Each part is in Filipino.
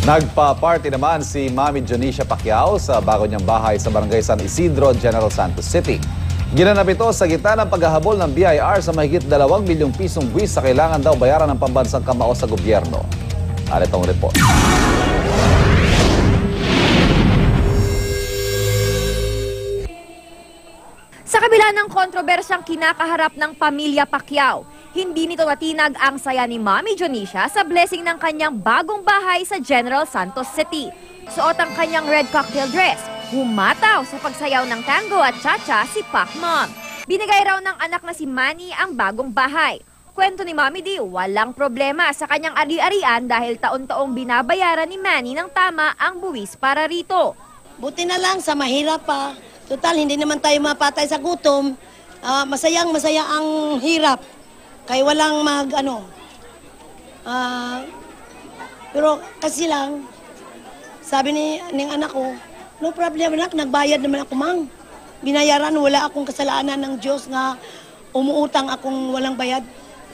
Nagpa-party naman si Mami Jonicia Pacquiao sa bago niyang bahay sa Barangay San Isidro, General Santos City. Ginanap ito sa gitna ng paghahabol ng BIR sa mahigit 2 milyong pisong buwis sa kailangan daw bayaran ng pambansang kamao sa gobyerno. Aritong report. Sa kabila ng kontrobersyang kinakaharap ng pamilya Pacquiao, hindi nito natinag ang saya ni Mami Jonicia sa blessing ng kanyang bagong bahay sa General Santos City. Suot ang kanyang red cocktail dress, humataw sa pagsayaw ng tango at cha-cha si Pac Mom. Binigay raw ng anak na si Manny ang bagong bahay. Kwento ni Mami D, walang problema sa kanyang ari-arian dahil taon-taong binabayaran ni Manny ng tama ang buwis para rito. Buti na lang sa mahirap pa. Total, hindi naman tayo mapatay sa gutom. Masaya ang hirap. Kaya walang pero kasi lang, sabi ng anak ko, no problem anak, nagbayad naman ako mang. Binayaran, wala akong kasalanan ng Diyos nga umuutang akong walang bayad.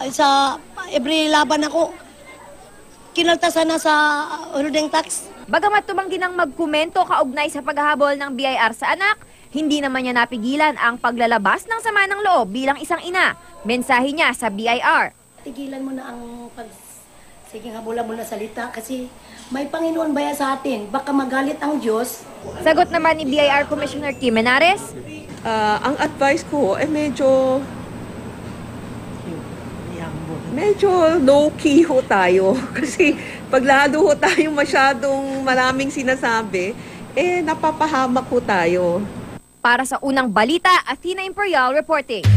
Sa every laban ako, kinaltasan na sa holding tax. Bagamat tumanggi ng magkomento kaugnay sa paghahabol ng BIR sa anak, hindi naman niya napigilan ang paglalabas ng sama ng loob bilang isang ina. Mensahe niya sa BIR. Tigilan mo na ang sige habula mo na salita kasi may Panginoon baya sa atin. Baka magalit ang Diyos. Sagot naman ni BIR Commissioner Kim Menares. Ang advice ko ay medyo low-key ho tayo. Kasi pag lalo ho tayo masyadong maraming sinasabi, napapahamak ho tayo. Para sa unang balita, Athena Imperial reporting.